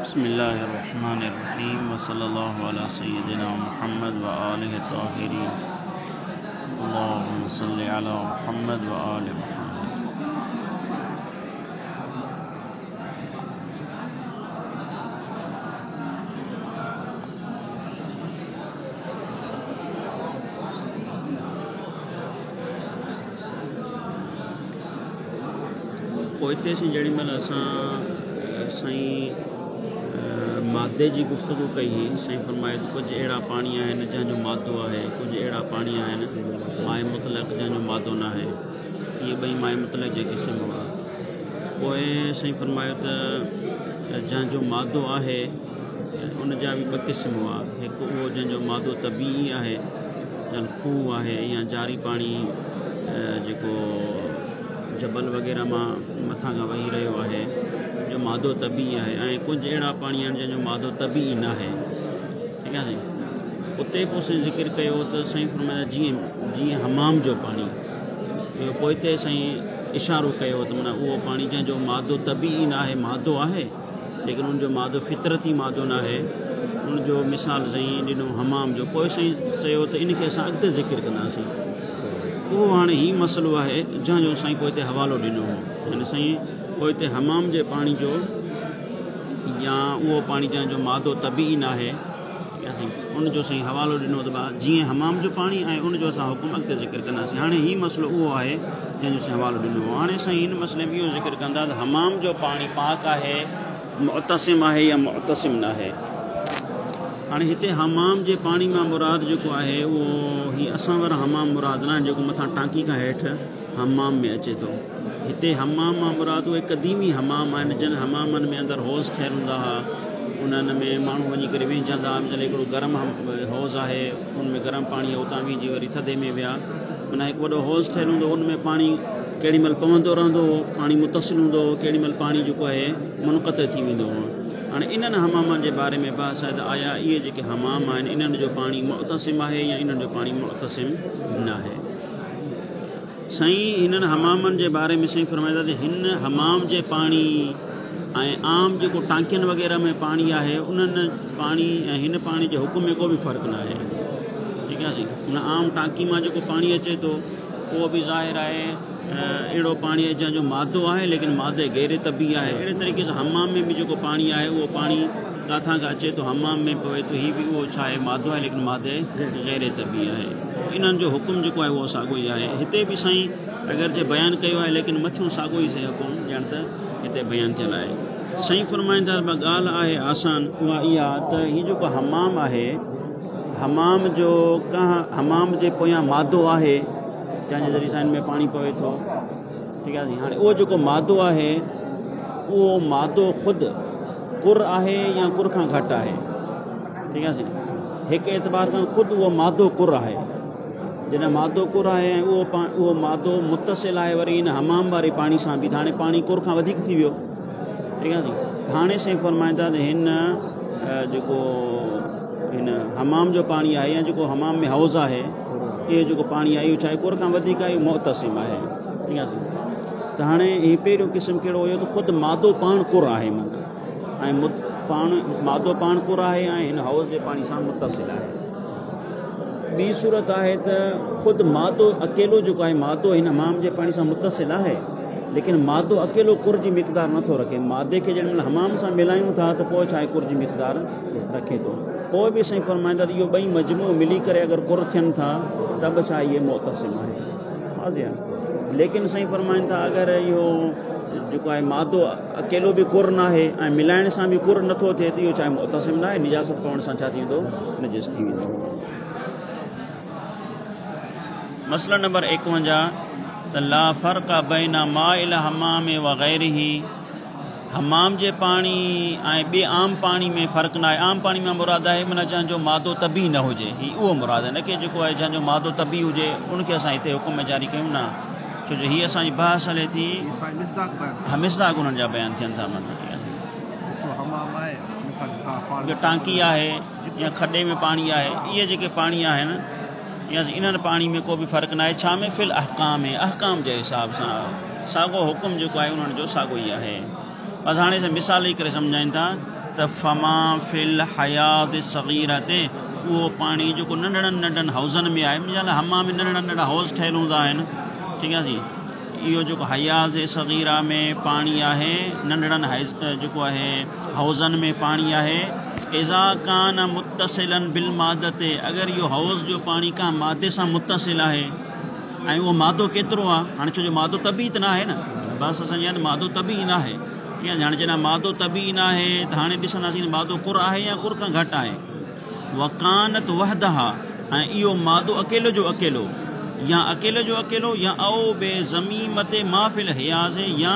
बिस्मिल्लाहिर्रहमानिर्रहीम वसल्लल्लाहु अला सय्यिदिना मुहम्मद व आलिहि ताहिरीन। अल्लाहुम्मा सल्लि अला मुहम्मद व आलि मुहम्मद। पोइते से जड़ी महिल असां साईं मादे की गुफ्तगू कई हुई। साईं फरमाए कुछ अड़ा पानी आहिनि जंहिंजो मादो है, कुछ अड़ा पानी आहिनि माए मुतलक जंहिंजो मादो न है। ये बई माए मुतलक के क़िस्म हुआ। पोइ साईं फरमायो त जंहिंजो मादो है उन जा भी ॿ क़िस्म हुआ। एक वो जंहिंजो मादो तबीई है, जन खूह है या जारी पानी जेको जबल वग़ैरह मां मथां खां वही रहियो है, जो मादो तबीई है। कुछ अड़ा पानी आहिनि जंहिंजो मादो तबीई न है। ठीक है साईं। उते पोइ साईं ज़िक्र कयो त साईं फरमाया जीअं हमाम जो पानी, इहो पोइते साईं इशारो कयो त माना उहो पानी जंहिंजो मादो तबीई न है, मादो है लेकिन उनजो मादो फितरती मादो न है। उनजो मिसाल साईं ॾिनो हमाम जो। पोइ साईं चयो त इनखे असां अॻिते ज़िक्र कंदासीं। उहो हाणे ही मसइलो है जंहिंजो साईं पोइते हवालो ॾिनो हो। यानी साईं पोइते हमाम जे पानी जो या उहो पानी जंहिंजो मादो तबीई न है, उनजो साईं हवालो ॾिनो त जीअं हमाम जो पानी ऐं उनजो असां हुकुम अॻिते ज़िक्र कंदासीं। हाणे ही मसइलो उहो आहे जंहिंजो साईं हवालो ॾिनो हो। हाणे साईं हिन मसइले में इहो ज़िक्र कंदा त हमाम जो पानी पाक आहे, मुअतसिम आहे या मुअतसिम न आहे। हाणे हिते हमाम जे पानी मां मुराद जेको आहे उहो ही असां वारा हमाम मुराद न आहे जेको मथां टांकी खां हेठि हमाम में अचे थो। हिते हमाम मां मुराद उहे क़दीमी हमाम आहिनि जिन हमामनि में अंदरि हौज़ ठहियल हूंदा हुआ। उन्हनि में माण्हू वञी करे विझंदा हुआ। जॾहिं हिकिड़ो गरम हौज़ आहे, उनमें गरम पाणी आहे, उतां विझी वरी थधे में विया। माना हिकु वॾो हौज़ ठहियल हूंदो, उनमें पाणी केॾी महिल पवंदो रहंदो हो, पाणी मुतसिल हूंदो हो, केॾी महिल पाणी जेको आहे मुनक़ते थी वेंदो हो। हाणे इन्हनि हमामनि जे बारे में बहस आहे त आया इहे जेके हमाम आहिनि इन्हनि जो पाणी मुअतसिम आहे या इन्हनि जो पाणी मुअतसिम न आहे। साईं हिननि हमामनि जे बारे में साईं फरमाईंदा त हिन हमाम जे पाणी ऐं आम जेको टांकियुनि वग़ैरह में पाणी आहे उन्हनि पाणी ऐं हिन पाणी जे हुकुम में को बि फ़र्क़ु न आहे। ठीकु आहे साईं। हुन आम टांकी मां जेको पाणी अचे थो उहो बि ज़ाहिर आहे अहिड़ो पाणी आहे जंहिंजो मादो आहे लेकिन मादे गैर तबी आहे। अहिड़े तरीक़े सां हमाम में बि जेको पाणी आहे उहो पाणी किथां खां अचे थो, हमाम में पवे थो, हीअ बि उहो छा आहे मादो आहे लेकिन मादे गैर तबी आहे। इन्हनि जो हुकुम जेको आहे उहो साॻियो ई आहे। हिते बि साईं अगरि जे बयानु कयो आहे लेकिन मथियों साॻियो ई साईं हुकुम ॼण त हिते बयानु थियल आहे। साईं फरमाईंदा ॿ ॻाल्हि आहे आसान, उहा इहा त हीअ जेको हमाम आहे, हमाम जो हमाम जे पोयां मादो आहे जंहिंजे ज़रिए सां हिन में पाणी पवे थो। ठीकु आहे। हाणे उहो जेको मादो आहे उहो मादो ख़ुदि कुर आहे या कुर खां घटि आहे। ठीकु आहे। हिकु एतबार खां ख़ुदि उहो मादो कुर आहे। जॾहिं मादो कुर आहे ऐं उहो मादो मुतसिल आहे वरी इन हमाम वारे पाणी सां बि, हाणे पाणी कुर खां वधीक थी वियो। ठीकु आहे। हाणे साईं फरमाईंदा त हिन जेको हिन हमाम जो पाणी आहे या जेको हमाम में हौज़ आहे, इहो जेको पाणी आहे इहो चाहे कुर खां वधीक आहे, इहो मुअतसिम आहे। ठीकु आहे। त हाणे हीअ पहिरियों क़िस्म कहिड़ो हुयो त ख़ुदि मादो पाण कुर आहे, माना ऐं मादो पाण कुर आहे ऐं हिन हौज़ जे पाणी सां मुतसिल आहे। ॿी सूरत आहे त ख़ुदि मादो अकेलो जेको आहे मादो हिन हमाम जे पाणी सां मुतसिल आहे लेकिन मादो अकेलो कुर जी मिक़दार नथो रखे। मादे खे जॾहिं महिल हमाम सां मिलायूं था त पोइ छा आहे कुर जी मिक़दार रखे थो। पोइ बि साईं फरमाईंदा त इहो ॿई मजमू मिली करे अगरि कुर थियनि था त बि छा इहे मुअतसिम आहे। वाज़िह आहे। लेकिन साईं फरमाईंदा अगरि इहो जेको आहे मादो अकेलो बि कुर न आहे ऐं मिलाइण सां बि कुर नथो थिए त इहो छा आहे मुअतसिम न आहे। निजासत पवण सां छा थी वेंदो, नजिस थी वेंदो। मसला नंबर 51 त ला फ़र्क़ बैन माइल हमाम व गैरिही। हमाम जे पाणी ऐं ॿिए आम पाणी में फ़र्क़ु न आहे। आम पाणी में मुराद आहे माना जंहिंजो मादो तबी न हुजे, हीअ उहो मुराद आहे, न की जेको आहे जंहिंजो मादो तबी हुजे उनखे असां हिते हुकुम में जारी कयूं न। छो जो हीअ असांजी बहस हले थी, मिसदाक उन्हनि जा बयानु थियनि था। माना टांकी आहे या खॾे में पाणी आहे, इहे जेके पाणी आहिनि या इन्हनि पाणी में को बि फ़र्क़ु न आहे। छा में फिल अहकाम है, अहकाम जे हिसाब सां साॻियो हुकुम जेको आहे उन्हनि जो साॻियो ई आहे। बसि हाणे मिसाल ॾेई करे सम्झाइनि था त फमा फिल हयात सग़ीरा ते उहो पाणी जेको नंढड़नि नंढड़नि हाउज़नि में आहे, मुंहिंजे लाइ हमा में नंढड़ा नंढड़ा हाउज़ ठहियल हूंदा आहिनि, ठीकु आहे जी। इहो जेको हयाज़ सग़ीरा में पाणी आहे, नंढड़नि जेको आहे हाउज़नि में पाणी आहे, इज़ा कान मुतसिलन बिल मादते, अगरि इहो हाउज़ जो पाणी का मादे सां मुतसिल आहे, ऐं उहो मादो केतिरो आहे, हाणे छो जो मादो तबी त न आहे न, बसि असां चवंदा मादो तबी न आहे, ईअं हाणे जॾहिं मादो तबी न आहे त हाणे ॾिसंदासीं मादो कुर आहे या कुर खां घटि आहे। वकानत वहदहा, ऐं इहो मादो अकेलो जो अकेलो, या अकेले जो अकेलो, या आओ बे ज़मीमते माफ़िल हयाज़, या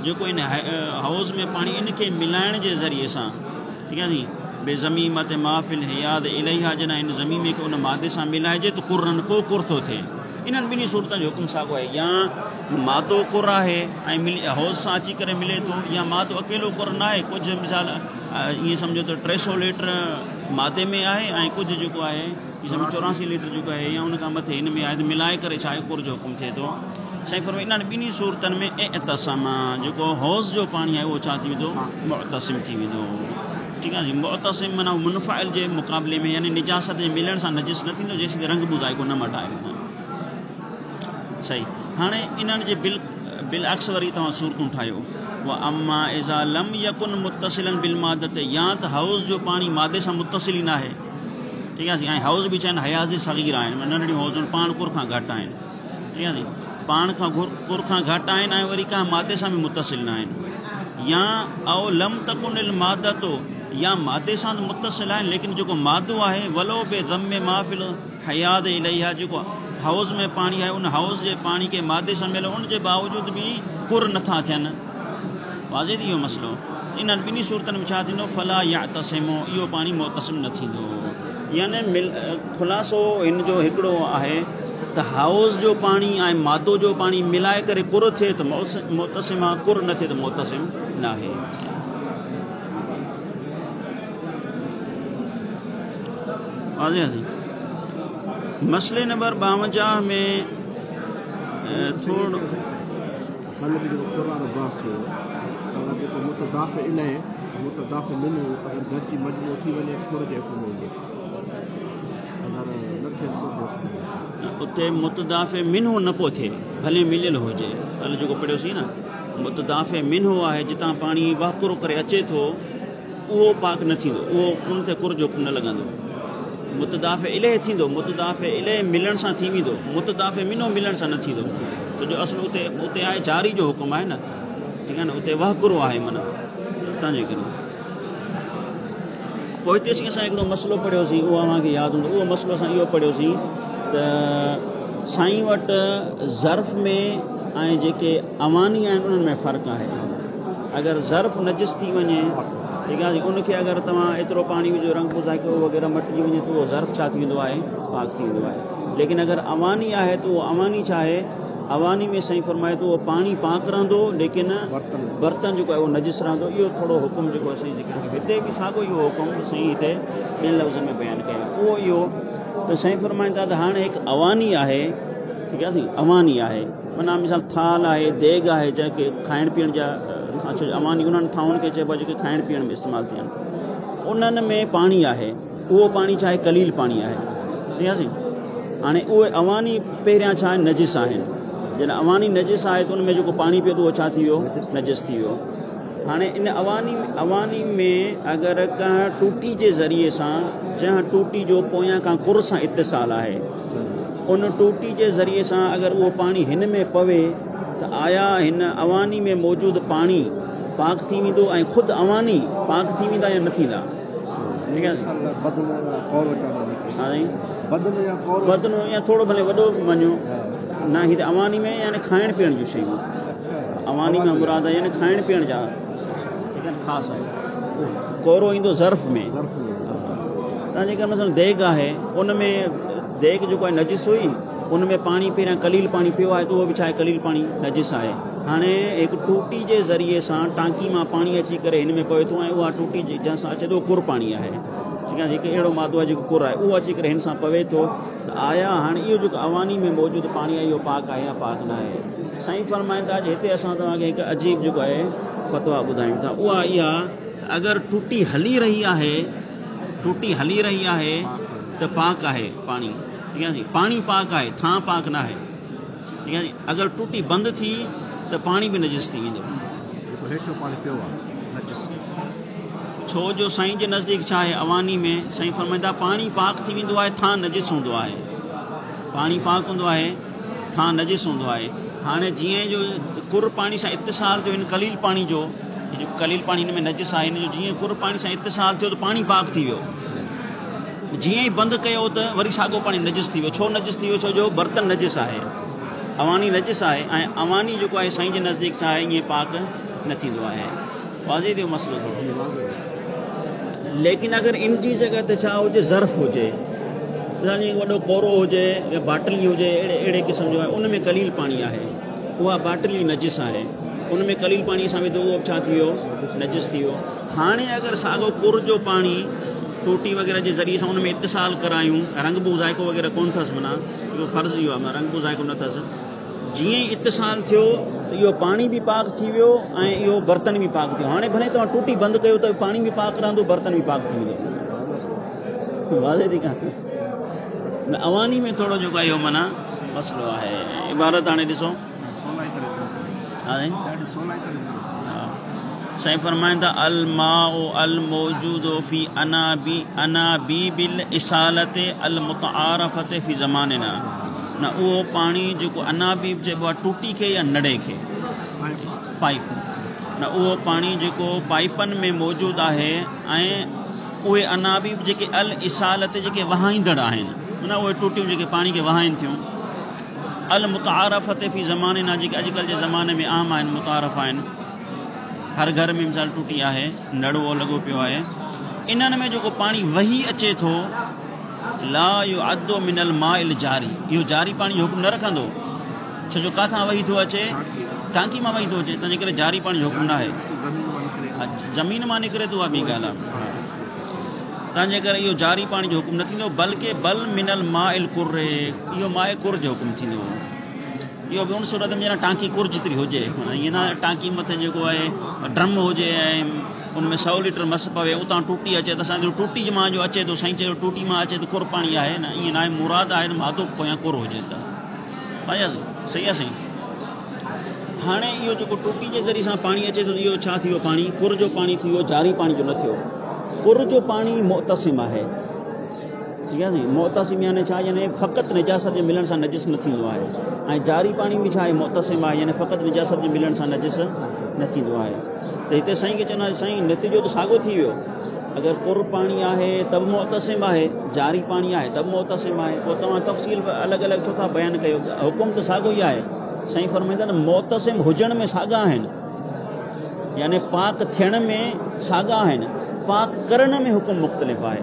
जेको इन हाउज़ में पाणी इनखे मिलाइण जे ज़रिए सां, ठीकु आहे नी, बे ज़मीमते माफ़िल हयाद इलाहा, जॾहिं इन ज़मीन खे उन मादे सां मिलाइजे त कुरनि पोइ कुर थो थिए। इन्हनि ॿिन्ही सूरतनि जो हुकुम साॻियो आहे, या मादो कुर आहे ऐं हाउज़ सां अची करे मिले थो, या मादो अकेलो कुर न आहे, कुझु मिसाल ईअं सम्झो त 300 लीटर मादे में आहे ऐं कुझु जेको आहे ईअं सम्झो 84 लीटर जेको आहे या उन खां मथे हिन में आहे, त मिलाए करे छा आहे कुर जो हुकुम थिए थो। साईं फरमाए इन्हनि ॿिन्ही सूरतनि में एतसम, जेको हौज़ जो पाणी आहे उहो छा थी वेंदो, मुतसिम थी वेंदो, ठीकु आहे जी। मुतसिम माना मुनफ़ाइल जे मुक़ाबले में, यानी निजासत जे मिलण सां नजिस न थींदो, जेसीं रंग बुज़ाइको न मटाए। सही, हाणे इन्हनि जे बिल अक्स वरी तव्हां सूरतूं ठाहियो, उहा अम्मा इज़ा लम यकुन मुतसिलन बिल मादते, या त हाउज़ जो पाणी मादे सां मुतसिल ई न आहे, ठीकु आहे, ऐं हाउज़ बि चवनि हयाज़ सग़ीर आहिनि, नंढड़ियूं हाउज़ूं पाण कुर खां घटि आहिनि, ठीकु आहे नी, पाण खां कुर खां घटि आहिनि ऐं वरी का मादे सां बि मुतसिल न आहिनि। या औ लम तकुन मादतो, या मादे सां मुतसिल आहिनि लेकिन जेको मादो आहे वलो बे ज़म्मे माफ़िल हयाद इलैहा, जेको हाउज़ में पाणी आहे उन हाउज़ जे पाणी खे मादे सां मिले, उन जे बावजूद बि कुर नथा थियनि, वाज़े इहो मसइलो। इन्हनि ॿिन्ही सूरतनि में छा थींदो, फला या तसिमो, इहो पाणी मुतसिम न थींदो। यानी ख़ुलासो हिन जो हिकिड़ो आहे त हाउज़ जो पाणी ऐं मादो जो पाणी मिलाए करे कुर थिए त मुतसिम आहे, कुर न थिए त मुतसिम न आहे। वाज़े आहे। मसले नंबर 52 में थोड़ो उते मुतदाफ़े मिन्हू न पियो थिए, भले मिलियल हुजे, कल्ह जेको पढ़ियोसीं न, मुतदाफ़े मिन्हू आहे, जितां पाणी वाकुर करे अचे थो उहो पाक न थींदो, उहो उन ते कुर जो न लॻंदो। मुतदाफ़े इलह थींदो, मुतदाफ़े इलह मिलण सां थी वेंदो, मुतदाफ़े मिनो मिलण सां न थींदो, छो जो असुल उते आहे जारी जो हुकुम आहे न, ठीकु आहे न, उते वाकुरो आहे माना, तंहिंजे करे। पोइ हिते असां हिकिड़ो मसइलो पढ़ियोसीं, उहो मूंखे यादि हूंदो, उहो मसइलो असां इहो पढ़ियोसीं त साईं वटि ज़र्फ़ में ऐं जेके अवानी आहिनि उन्हनि में फ़र्क़ु आहे। अगरि ज़र्फ़ नजिस थी वञे, ठीकु आहे, उनखे अगरि तव्हां एतिरो पाणी विझो, रंग बुज़ाइको वग़ैरह मटिजी वञे त उहो ज़र्फ़ छा थी वेंदो आहे, पाक थी वेंदो आहे। लेकिन अगरि अवानी आहे त उहो अवानी छा आहे, अवानी में साईं फरमाए थो उहो पाणी पाक रहंदो, लेकिन बर्तन जेको आहे उहो नजिस रहंदो। इहो थोरो हुकुम जेको असां ज़िक्र कयो, हिते बि साॻियो इहो हुकुम साईं हिते ॿियनि लफ़्ज़नि में बयानु कयो, उहो इहो त साईं फरमाइनि था त हाणे हिकु अवानी आहे, ठीकु आहे, अवानी आहे माना मिसाल थाल आहे, देग आहे, जंहिंखे खाइण पीअण जा, छो अवानी उन्हनि थाउनि खे चइबो आहे जेके खाइण पीअण में इस्तेमालु थियनि, उन्हनि में पाणी आहे, उहो पाणी छा आहे, कलील पाणी आहे, ठीकु आहे। हाणे उहे अवानी पहिरियां छा आहे, नजिस आहिनि, जॾहिं अवानी नजिस आहे त उन में जेको पाणी पियो त उहो छा थी वियो, नजिस थी वियो। हाणे इन अवानी में अगरि कंहिं टूटी जे ज़रिए सां, जंहिं टूटी जो पोयां खां कुर सां इतिसाल आहे, उन टूटी जे ज़रिए सां अगरि उहो पाणी हिन में पवे त आया हिन अवानी में मौजूदु पाणी पाक थी वेंदो ऐं ख़ुदि अवानी पाक थी वेंदा या न थींदा, ठीकु आहे। बदन या थोरो भले वॾो मञो न, हिते अवानी में यानी खाइण पीअण जूं शयूं, अवानी में मुराद आहे यानी खाइण पीअण जा, ठीकु आहे, ख़ासि आहे। कोरो ईंदो ज़र्फ़ में, तव्हां जेका मसइलो देग आहे, उन में देग जेको आहे नजिस हुई, उन में पाणी पहिरियां कलील पाणी पियो आहे त उहो बि छा आहे, कलील पाणी नजिस आहे। हाणे हिकु टूटी जे ज़रिए सां टांकी मां पाणी अची करे हिन में पवे थो ऐं उहा टूटी जंहिंसां अचे थो कुर पाणी आहे, ठीकु आहे, हिकु अहिड़ो मादो आहे जेको कुर आहे, उहो अची करे हिन सां पवे थो त आया हाणे इहो जेको अवानी में मौजूदु पाणी आहे इहो पाक आहे या पाक न आहे। साईं फरमाईंदा हिते असां तव्हांखे हिकु अजीब जेको आहे फतवा ॿुधायूं था उहा इहा अगरि टूटी हली रही आहे त पाक आहे पाणी, ठीक आहे जी, पाणी पाक आहे, थां पाक न आहे, ठीक आहे जी। अगरि टूटी बंदि थी त पाणी बि नजिस थी वेंदो। छो जो साईं जे नज़दीक छा आहे, अवानी में साईं फरमाईंदा पाणी पाक थी वेंदो आहे, थां नजिस हूंदो आहे, पाणी पाक हूंदो आहे, थां नजिस हूंदो आहे। हाणे जीअं जो कुर पाणी सां इतिसाल थियो, इन कलील पाणी जो कलील पाणी हिन में नजिस आहे, हिन जो जीअं कुर पाणी सां इतिसाल थियो त पाणी पाक थी वियो, जीअं ई बंदि कयो त वरी साॻियो पाणी नजिस थी वियो। छो नजिस थी वियो? छो जो बर्तन नजिस आहे, अवानी नजिस आहे, ऐं अवानी जेको आहे साईं जे नज़दीक छा आहे, ईअं पाक न थींदो आहे। वाज़े थियो मसइलो थोरो। लेकिन अगरि इन जी जॻह ते छा हुजे, ज़र्फ़ हुजे, वॾो कोरो हुजे या बाटली हुजे, अहिड़े क़िस्म जो आहे, उन में कलील पाणी आहे, उहा बाटली नजिस आहे, उन में कलील पाणी सां विधो, उहो छा थी वियो, नजिस थी वियो। हाणे अगरि साॻियो कुर जो पाणी टूटी वग़ैरह जे ज़रिए सां उन में इतिसाल करायूं, रंगबू ज़ाइको वग़ैरह कोन्ह अथसि, माना इहो फ़र्ज़ु इहो आहे, रंगबू ज़ाइको न अथसि, जीअं ई इतिसाल थियो त इहो पाणी बि पाक थी वियो ऐं इहो बर्तन बि पाक थियो। हाणे भले तव्हां टूटी बंदि कयो त पाणी बि पाक रहंदो, बर्तन बि पाक थी वेंदो। वाज़े थी कान अवानी में थोरो जेको आहे इहो माना मसइलो आहे। इबारत हाणे ॾिसो, साईं फरमाईंदा अल माउ अल मौजूदु फी अनाबीबिल इसालत अल मुतआरफ़त फी ज़मानिना, न उहो पाणी जेको अनाबीब चइबो आहे टूटी खे या नड़े खे, पाइप, न उहो पाणी जेको पाइपनि में मौजूदु आहे, ऐं उहे अनाबीब जेके अल इसालत जेके वहाईंदड़ आहिनि, माना उहे टूटियूं जेके पाणी खे वहाइनि थियूं, अल मुतआरफ़त फी ज़मानिना जेके अॼुकल्ह जे ज़माने में आम आहिनि, मुतारफ़ आहिनि, हर घर में मिसाल टूटी आहे, नड़ो लॻो पियो आहे, इन्हनि में जेको पाणी वही अचे थो, ला युअद्दु मिनल माइल जारी, इहो जारी पाणी जो हुकुम न रखंदो। छो जो काथां वही थो अचे, टांकी मां वही थो अचे, तंहिंजे करे जारी पाणी जो हुकुम न आहे, ज़मीन मां निकिरे थो, उहा ॿी ॻाल्हि आहे, तंहिंजे करे इहो जारी पाणी जो हुकुम न थींदो, बल्कि बल मिनल माइल कुर, इहो माए कुर जो हुकुम थींदो। इहो बि उन सूरत में टांकी कुर जेतिरी हुजे, ईअं न टांकी मथे जेको आहे ड्रम हुजे ऐं उन में 100 लीटर मस पवे, उतां टूटी अचे त असांजो टूटी मां जो अचे थो, साईं चयो टूटी मां अचे त कुर पाणी आहे न, ईअं न आहे, मुराद आहे मादो पोयां कुर हुजे त पायासीं, सही आहे साईं। हाणे इहो जेको टूटी जे ज़रिए सां पाणी अचे थो, इहो छा थी वियो, पाणी कुर जो पाणी थी वियो, जारी पाणी जो न थियो। कुर जो पाणी मुतसिम आहे, ठीक आहे नी, मुतसिम यानी छा, यानी फ़क़ति निजासत जे मिलण सां नजिस न थींदो आहे, ऐं जारी पाणी बि छा आहे, मुतसिम आहे, यानी फ़क़ति निजासत जे मिलण सां नजिस न थींदो आहे। त हिते साईं खे चवंदा साईं नतीजो त साॻियो थी वियो, अगरि कुर पाणी आहे त बि मुतसिम आहे, जारी पाणी आहे त बि मुतसिम आहे, पोइ तव्हां तफ़सील अलॻि अलॻि छो था बयानु कयो, हुकुम त साॻियो ई आहे। साईं फरमाईंदा न मुतसिम हुजण में साॻा आहिनि, यानी पाक थियण में साॻा आहिनि, पाक करण में हुकुम मुख़्तलिफ़ आहे।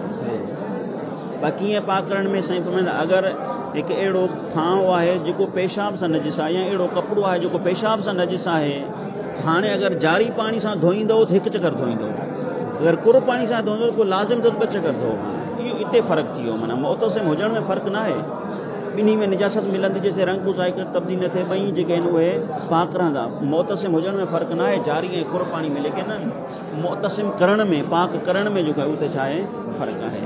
बाक़ी ईअं पाक करण में साईं फरमाईंदा अगरि हिकु अहिड़ो थांव आहे जेको पेशाब सां नजिस आहे, या अहिड़ो कपिड़ो आहे जेको पेशाब सां नजिस आहे, हाणे अगरि जारी पाणी सां धोईंदो त 1 चकर धोईंदो, अगरि कुर पाणी सां धोईंदो को लाज़िम त 2 चकर धो। इहो हिते फ़र्क़ु थी वियो, माना मुतसिम हुजण में फ़र्क़ु न आहे, ॿिन्ही में निजासत मिलंदी, जैसे रंग बुज़ाइक तब्दील न थिए, ॿई जेके आहिनि उहे पाक रहंदा। मुतसिम हुजण में फ़र्क़ु न आहे जारी ऐं कुर पाणी में, लेकिन मुतसिम करण में, पाक करण में जेको आहे उते छा आहे, फ़र्क़ु आहे।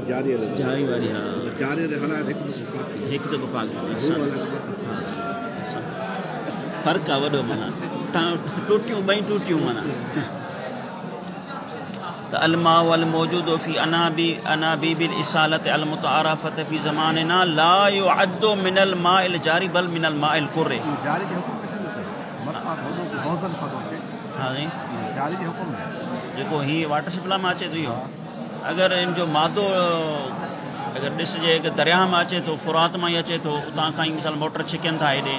जारी वारी हिकु दफ़ो पाक फ़र्क़ु आहे वॾो, माना टूटियूं ॿई टूटियूं, माना त अलमा वल मौजूदु फी अनाबीबिल इसालत अल मुतआरफ़त फी ज़मानिना ला युअद्दु मिनल माइल जारी बल मिनल माइल कुर। जारी जो हुकुम जेको हीअ वाटर सप्लाई में अचे थो, इहो अगरि इन जो मादो अगरि ॾिसजे कि दरिया में अचे थो, फुरात मां ई अचे थो, उतां खां ई मिसाल मोटर छिकनि था हेॾे,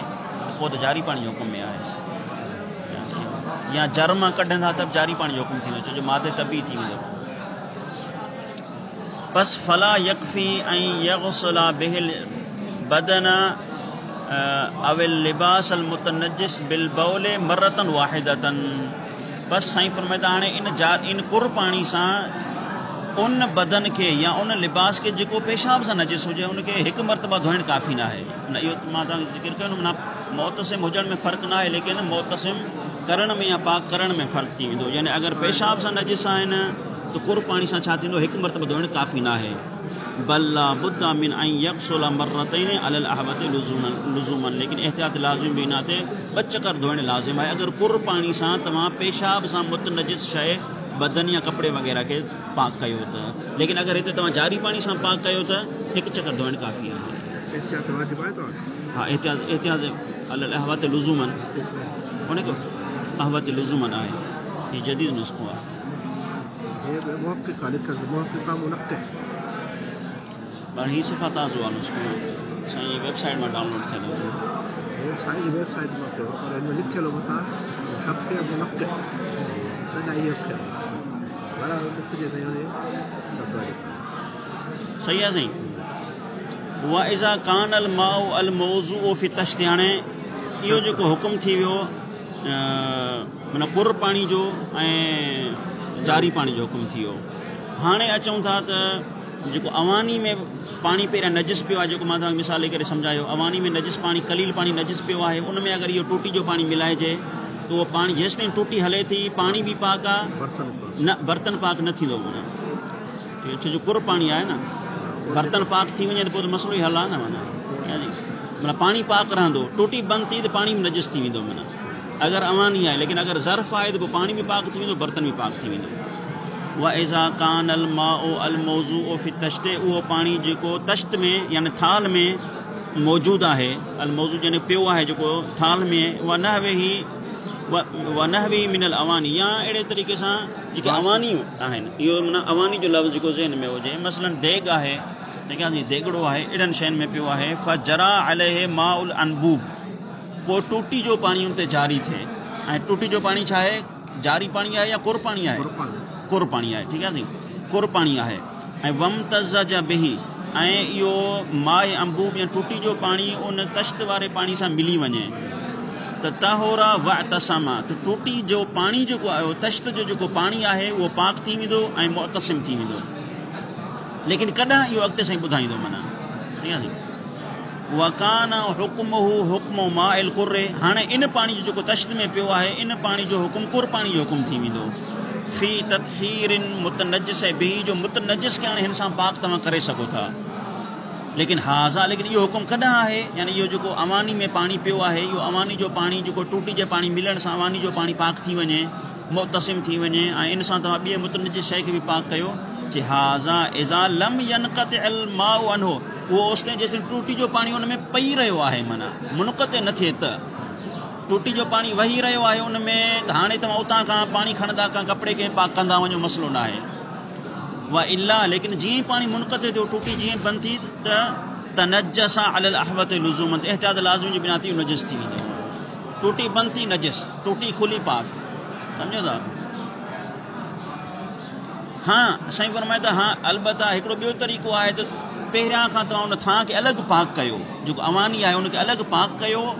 पोइ त जारी पाणी जो हुकुम में आहे, या जर मां कढनि था त जारी पाणी जो हुकुम थींदो, छो जो मादे तबी थी वेंदो। बस फला यकफ़ी ऐं यग़ुसला बिहिल बदन अविल लिबास अल मुतनजिस बिल बौल मरतन वाहिदतन। बस साईं फरमाईंदा हाणे इन कुर पाणी सां उन बदन के या उन लिबास के जो पेशाब से नजिस हुए उनके एक मरतबा धोइण काफ़ी ना है। इहो मां तव्हांखे ज़िक्र कयो माना मोतसिम हुजण में फ़र्क़ु ना है, लेकिन मोतसिम करण में या पाक करण में फ़र्क़ु थी वेंदो। यानी अगर पेशाब से नजिस आहिनि तो कुर पानी से छा थींदो, एक मरतबा धोइण काफ़ी ना है। बल्ला बुद्दा मिन अन यग़्सुला मर्रतैन अलल अहवति लुज़ूमन, लेकिन एहतियात लाज़िम भी नाते ॿ चकर धोइण लाज़िम है। अगर कुर पानी से तव्हां पेशाब से मुतनजिस शइ बदन या कपड़े वगैरह के पाक कयो त, लेकिन अगर इतने तव्हां जारी पानी से पाक कयो त एक चकर धोइण काफ़ी है। हाँ, एहतियात अलल अहवति लुज़ूमन उन को अहवति लुज़ूमन आहे, ये जदीद नुस्ख़ो आहे। पर ही सिफ़ा ताज़ो आहे नुस्ख़ो, असांजी वेबसाइट में डाउनलोड थियल सही है साईं। व इज़ा कान अल माउ अल मौज़ू फ़ी तश्ती, हाणे इहो जेको हुकुम थी वियो माना कुर पानी जो ऐं जारी पानी जो हुकुम थी वियो। हाणे अचूं था त जेको अवानी में पानी पहिरियां नजिस पियो आहे, जेको मां तव्हांखे मिसाल करे सम्झायो, अवानी में नजिस पानी कलील पानी नजिस पियो आहे, उन में अगरि इहो टूटी जो पानी मिलाइजे त उहो पानी जेसि ताईं टूटी हले थी पानी भी पाक आहे न, बर्तन पाक न थींदो। माना छो जो कुर पानी आहे न, बर्तन पाक थी वञे त पोइ त मसलो ई हल आहे न। माना पानी पाक रहंदो, टूटी बंदि थी त पानी भी नजिस थी वेंदो। माना अगर अवानी है, लेकिन अगर ज़र्फ़ है तो पानी भी पाक थी वेंदो, बर्तन भी पाक थी वेंदो। व इज़ा कान अल माउ अल मौज़ू फ़ी तश्ते, उहो पानी जेको तश्त में यानी थाल में मौजूद है, अल मौजू यानी पियो है जेको थाल में, व नहवी मिनल अवानी, या अड़े तरीक़े से जेके अवानी आहिनि, इहो माना अवानी जो लफ़्ज़ जेको ज़हन में हुजे, मसलन देग है, देगड़ो है, एड़नि शयुनि में पियो है। फ़जरा अलैहि माउल अनबूब, पोइ टूटी जो पानी उन ते जारी थिए। ऐं टूटी जो पानी छा है, जारी पानी है या कुर पानी है? कुर पानी है, ठीक है नी, कुर पानी है। ऐं वमतज़ज बिही, ऐं इहो माए अंबूब या टूटी जो पानी उन तश्त वारे पानी से मिली वञे त तहोरा व तसमा, तो टूटी जो पानी जेको आहे, तश्त जो जेको पानी आहे उहो पाक थी वेंदो ऐं मुतसिम थी वेंदो। लेकिन कॾहिं इहो अॻिते साईं ॿुधाईंदो माना, ठीक है नी। वकान हुक्मुहु हुक्मु माइल कुर्रे, हाणे इन पानी जो जेको तश्त में पियो आहे, इन पानी जो हुकुम कुर पानी जो हुकुम थी वेंदो। फ़ी ततहीरिन मुतनजिस बि, जो मुतनजिस के हाणे हिन सां पाक तव्हां करे सघो था। लेकिन हाज़ा, लेकिन इहो हुकुम कॾहिं आहे, यानी इहो जेको अवानी में पानी पियो आहे, इहो अवानी जो पानी जेको टूटी जे पानी मिलण सां अवानी जो पानी पाक थी वञे, मुतसिम थी वञे, ऐं इन सां तव्हां ॿिए मुतनजिस शइ खे भी पाक कयो। जे हाज़ा इज़ा लम यनक़त अल माउ अनहो, उहो ओसिताईं जेसिताईं टूटी जो पानी उन में पई रहियो आहे, माना मुनक़ते न थिए त टूटी जो पानी वही रहियो आहे उन में, त हाणे तव्हां उतां खां पानी खणंदा का कपिड़े खे पाक कंदा वञो, मसलो न आहे। व इल्ला, लेकिन जीअं पानी मुनक़ते थियो, टूटी जीअं बंदि थी त तनज्जसा अलल अहवति लुज़ूमन, एहतियात लाज़िम जी बिना ते नजिस थी वेंदो। टूटी बंदि थी नजिस, टूटी खुली पाक, सम्झो था। हाँ साईं फरमाए त हाँ अलबत्ता हिकिड़ो ॿियो तरीक़ो आहे त पहिरियां खां तव्हां उन थां खे अलॻि पाक कयो, जेको अवानी आहे उनखे अलॻि पाक कयो,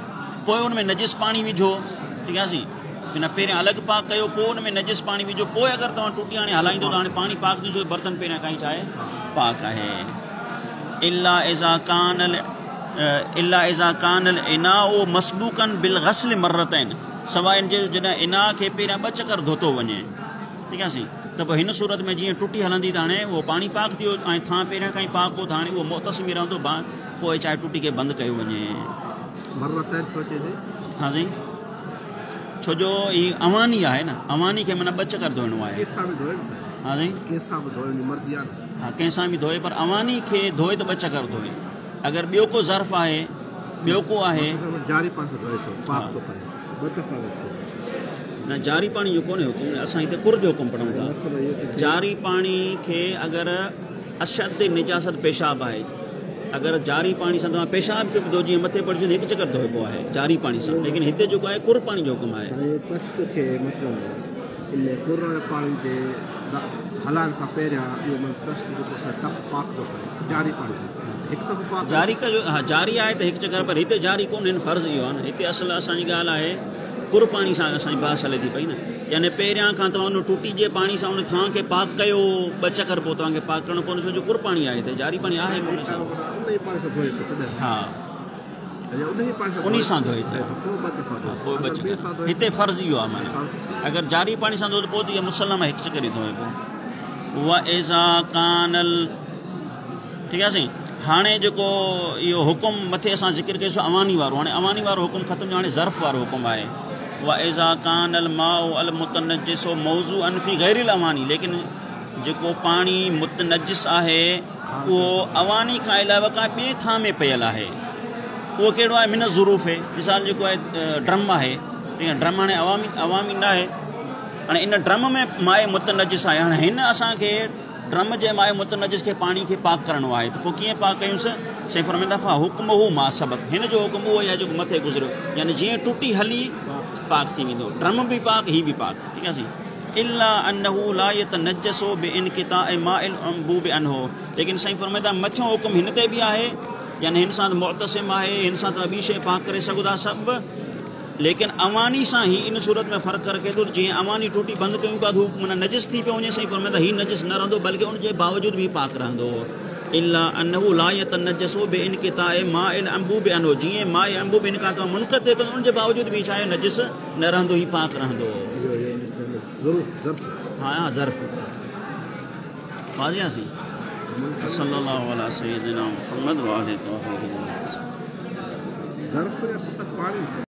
पोइ उन में नजिस पानी विझो, ठीक आहे सी। बिना पहिरियां अलॻि पाक कयो, पोइ उन में नजिस पानी विझो, पोइ अगरि तव्हां टूटी हाणे हलाईंदो त हाणे पानी पाक ॾिजो, बर्तन पहिरियां काई छा आहे, पाक आहे। इल्ला इज़ा कानल इनाउ मसबूकन बिल ग़स्ल मर्रतैन, सवाइ इन जे जॾहिं इना खे पहिरियां 2 चकर धोतो वञे, ठीक आहे सी, त पोइ हिन सूरत में जीअं टूटी हलंदी त हाणे उहो पानी पाक थियो ऐं थां पहिरियां खां ई पाक हो, त हाणे उहो मुतसिम ई रहंदो, पोइ चाहे टूटी खे बंदि कयो वञे। हाँ जी, छो जो ही अवानी आहे न, अवानी खे माना 2 चकर धोइणो आहे। हाँ जी, हाँ कंहिंसां बि धोए, पर अवानी खे धोए त 2 चकर धोए। अगर ॿियो को ज़र्फ़ आहे, ॿियो को आहे, न जारी पानी जो कोन्हे हुकुम, असां हिते कुर जो हुकुम पढ़ूं था। जारी पानी खे अगर अशद निजासत पेशाब आहे, अगर जारी पानी सां तव्हां पेशाब खे बि धो, जीअं मथे पढ़िजो 1 चकर धोइबो आहे जारी पानी सां, लेकिन हिते जेको आहे कुर पानी जो हुकुम आहे। जारी का जो, हाँ जारी आहे त 1 चकर, पर हिते जारी कोन्हे, फर्ज़ इहो आहे न। हिते असल असांजी ॻाल्हि आहे कुर पाणी सां असांजी बास हले थी पई न, यानी पहिरियां खां तव्हां उन टूटी जे पाणी सां उन थां खे पाक कयो, 2 चकर पोइ तव्हांखे पाक करणो पवंदो, छो जो कुर पाणी आहे हिते, जारी पाणी आहे कोन। हा उन सां धोए हिते फ़र्ज़ु इहो आहे, माना अगरि जारी पाणी सां धो त पोइ त इहा मुसलम 1 चकर ई धोए पोइ उहा एज़ा कानल। ठीकु आहे साईं। हाणे जेको इहो हुकुम मथे असां ज़िक्र कयोसीं अवानी वारो, हाणे अवानी वारो हुकुम ख़तमु थियो, हाणे ज़र्फ़ वारो हुकुम आहे। उहा एज़ा कानल माउ अल मुतनजिसो मौज़ू अनफ़ी गैरिल अवानी, लेकिन जेको पाणी मुतनजिस आहे उहो अवानी खां अलावा का ॿिए थां में पियल आहे, उहो कहिड़ो आहे, मिन ज़रूफ़ आहे। मिसाल जेको आहे ड्रम आहे, ईअं ड्रम हाणे अवामी न आहे, हाणे इन ड्रम में माए मुतनजिस आहे, हाणे हिन असांखे ड्रम जे माए मुतनजिस खे पाणी खे पाक करणो आहे, त पोइ कीअं पाक कयूंसि? साईं फरमाईंदा फ़ा हुकुम हू मा सबक़, हिन जो हुकुम उहो ई आहे जेको मथे गुज़रियो, यानी जीअं टुटी हली पाक थी वेंदो, ड्रम बि पाक, ही बि पाक। ठीकु आहे साईं। इल्ला अन्नहू ला यतनज्जसु बिइनक़िताइ माइल अंबूब अनहु, लेकिन साईं फरमाईंदा मथियों हुकुम हिन ते बि आहे, यानी हिन सां मुअतसिम आहे, हिन सां तव्हां ॿी शइ पाक करे सघो था सभु, लेकिन अवानी सां ही इन सूरत में फ़र्क़ु रखे थो, जीअं अवानी टूटी बंदि कयूं था हू माना नजिस थी पियो वञे, साईं फरमाईंदा ही नजिस न रहंदो, बल्कि उनजे बावजूद भी पाक रहंदो। इल्ला अन्नहू ला यतनज्जसु बिइनक़िताइ माइल अंबूब अनहु, जीअं माए अंबूब इन खां तव्हां मुनक़ते कंदो, उनजे बावजूद भी छा आहे, नजिस न रहंदो, ही पाक रहंदो। हाँ ज़र्फ़ वाज़िह सी। सल्लल्लाहु अला सय्यिदिना मुहम्मद व आलिहि व सहबिहि।